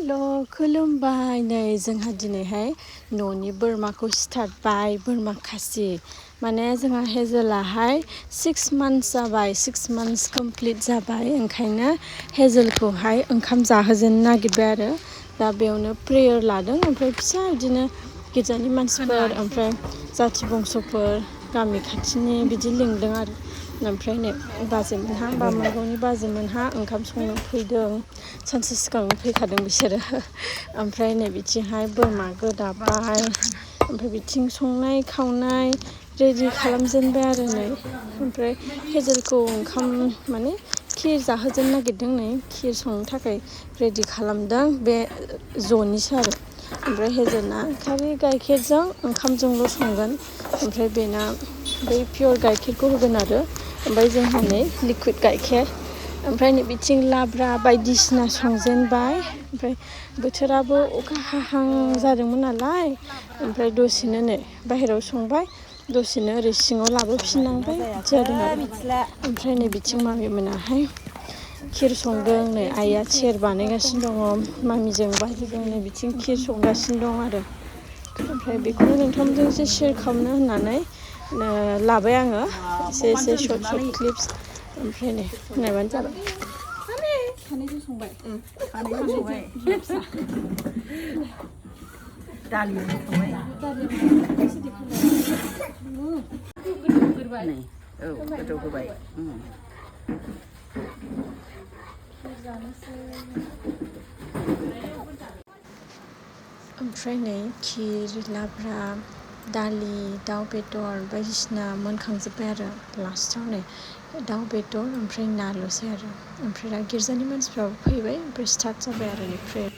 हेल' kulumbai नै जोंहा दिनैहाय न'नि बोरमाखौ सिथारबाय बोरमा खासि माने जोंहा हेजेलाहाय 6 months जाबाय 6 months कमप्लिट जाबाय ओंखायनो हेजेलखौहाय ओंखाम जाहोजेननो नागिरबाय आरो दा बेयावनो प्रेयार लादों ओमफ्राय फिसा बिदिनो गिर्जानि मानसिफोर ओमफ्राय जाथि बंस'फोर गामि खाथिनि बिदि लिंदों आरो ओमफ्राय नै बाजैमोनहा बामोनगावनि बाजैमोनहा ओंखाम संनो फैदों सानसे सिगां फैखादों बिसोरो ओमफ्राय नै बिथिंहाय बोरमा गोदाबाय ओमफ्राय बिथिं संनाय खावनाय रेडि खालामजेनबाय आरो नै ओमफ्राय हेजेलखौ ओंखाम माने खिर जाहोजेननो नागिरदों नै खिर संनो थाखाय रेडि खालामदों बे ज'निसो आरो ओमफ्राय हेजेलना खालि गाइखेरजों ओंखामजोंल' संगोन ओमफ्राय बेना बै पियर गाइखेरखौ होगोन आरो ओमफ्राय जोंहा नै लिकुइड गाइखेर ओमफ्राय नै बिथिं लाब्रा बायदिसिना संजेनबाय ओमफ्राय बोथोराबो अखा हाहां जादोंमोन नालाय ओमफ्राय दसेनो नै बाहेरायाव संबाय दसेनो ओरै सिङाव लाबोफिननांबाय जादों आरो ओमफ्राय नै बिथिं मामिमोनाहाय खिर संदों नै आइया सेर बानायगासिनो दङ मामिजों बाजैजों नै बिथिं खिर संगासिनो दं आरो ओमफ्राय बेखौनो नोंथांमोनजों एसे शेयार खालामनो होननानै लाबाय आङो एसे सर्ट क्लिप्स ओमफ्राय नै नायबानो जाबाय खानैजों संबाय खानैजों संबाय दालिजों संबाय गोदौगोरबाय औ गोदौ होबाय ओमफ्राय नै खिर लाब्रा दालि दाउ बेदर बायदिसिना मोनखांजोब्बाय आरो लास्टाव नै दाउ बेदर ओमफ्राय नाल'सै आरो ओमफ्राय दा गिर्जानि मानसिफ्राबो फैबाय ओमफ्राय स्टार्ट जाबाय आरो प्रेयार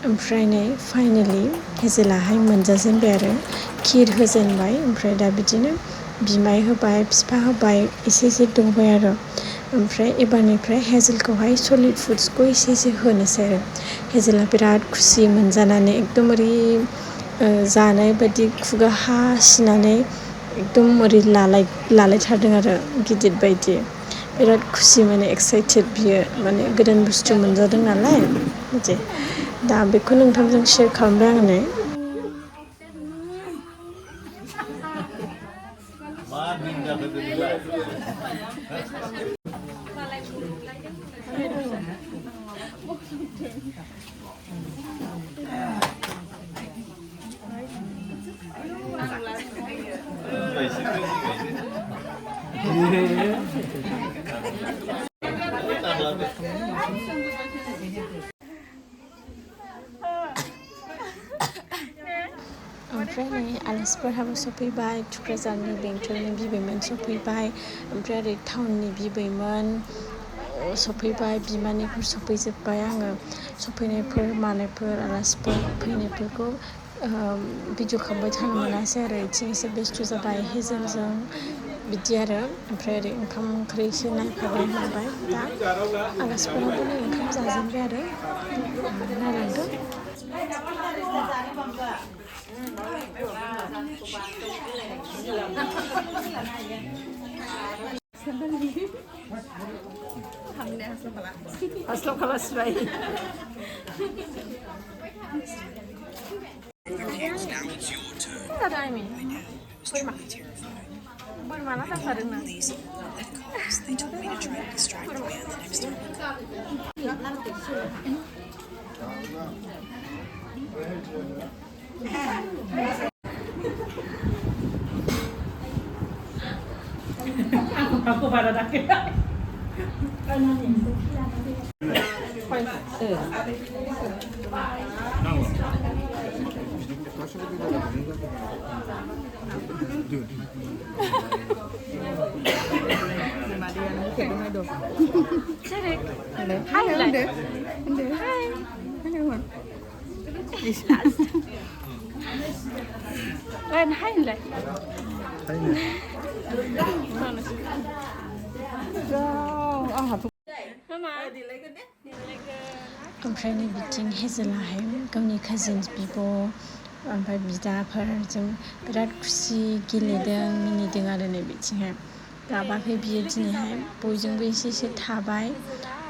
ओमफ्राय नै फाइनालि हेजेलाहाय मोनजाजेनबाय आरो खिर होजेनबाय ओमफ्राय दा बिदिनो बिमाय होबाय बिफा होबाय एसे दौबाय आरो ओमफ्राय एबारनिफ्राय हेजेलखौहाय सलिड फुड्सखौ एसे होनोसै आरो हेजेला बिराद खुसि मोनजानानै एकदम ओरै जानाय बायदि खुगा हासिनानै एकदम ओरै लालायथारदों आरो गिदिर बायदि बिराद खुसि माने एक्साइटेड बियो माने गोदान बुस्थु मोनजादों नालाय बिदि दा बेखौ नोंथांजों शेयार खालामबाय आङो नै ओमफ्राय नै आलासिफोरहाबो सफैबाय थुक्राझारनि बेंटलनि बिबैमोन सफैबाय ओमफ्राय ओरै टाउननि बिबैमोन सफैबाय बिमानैफोर सफैजोब्बाय आङो सफैनायफोर मानायफोर आलासिफोर फैनायफोरखौ भिडिअ खालामबाय थानो मोनासै आरो बिथिं एसे बेस्थ' जाबाय हेजेलजों बिदि आरो ओमफ्राय ओरै ओंखाम ओंख्रि एसे नायफाबाय माबाय दा आलासिफोराबो नै ओंखाम जाजेनबाय आरो नायलांदों हास्लाबखाला सिबाय बोरमाना जाथारदोंना Aku pada dah kira. ओमफ्राय नै बिथिं हेजेलाहाय गावनि काजिन्स बिब' ओमफ्राय बिदाफोरजों बिराद खुसि गेलेदों मिनिदों आरो नै बिथिंहाय गाबाखै बियो दिनैहाय बयजोंबो एसे थाबाय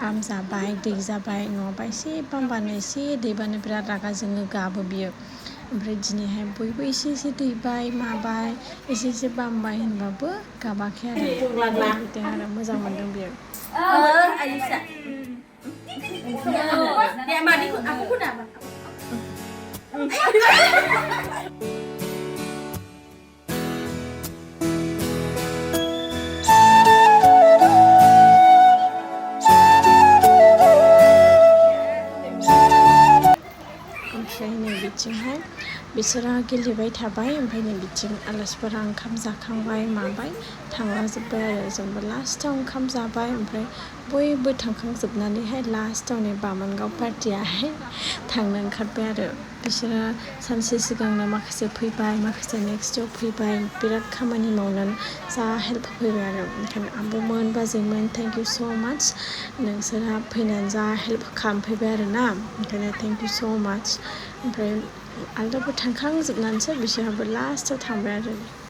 बाम जाबाय दै जाबाय नङाबा एसे बामबानो एसे दैबानो बिराद रागा जोङो गाबो बियो ओमफ्राय दिनैहाय बयबो एसे दैबाय माबाय एसे बामबाय होनबाबो गाबाखै आरो गेलेदों आरो मोजां मोनदों बियो Alisa. Dia mandi aku pun apa? ओमफ्राय नै बिथिंहाय बिसोरहा गेलेबाय थाबाय ओमफ्राय नै बिथिं आलासिफोरा ओंखाम जाखांबाय माबाय थांलाजोब्बाय आरो जोंबो लास्टाव ओंखाम जाबाय ओमफ्राय बयबो थांखांजोबनानैहाय लास्टाव नै बामोनगाव पार्टियाहाय थांनो ओंखारबाय आरो बिसोरो सानसे सिगांनो माखासे फैबाय माखासे नेक्स्ट डेआव फैबाय बिराद खामानि मावनानै जा हेल्प होफैबाय आरो ओंखायनो आब'मोन बाजैमोन थेंक इउ स' माच नोंसोरहा फैनानै जा हेल्प खालामफैबाय आरो ना ओंखायनो थेंक इउ स' माच ओमफ्राय आलदाबो थांखांजोबनानैसो बिसोरहाबो लास्टाव थांबाय आरो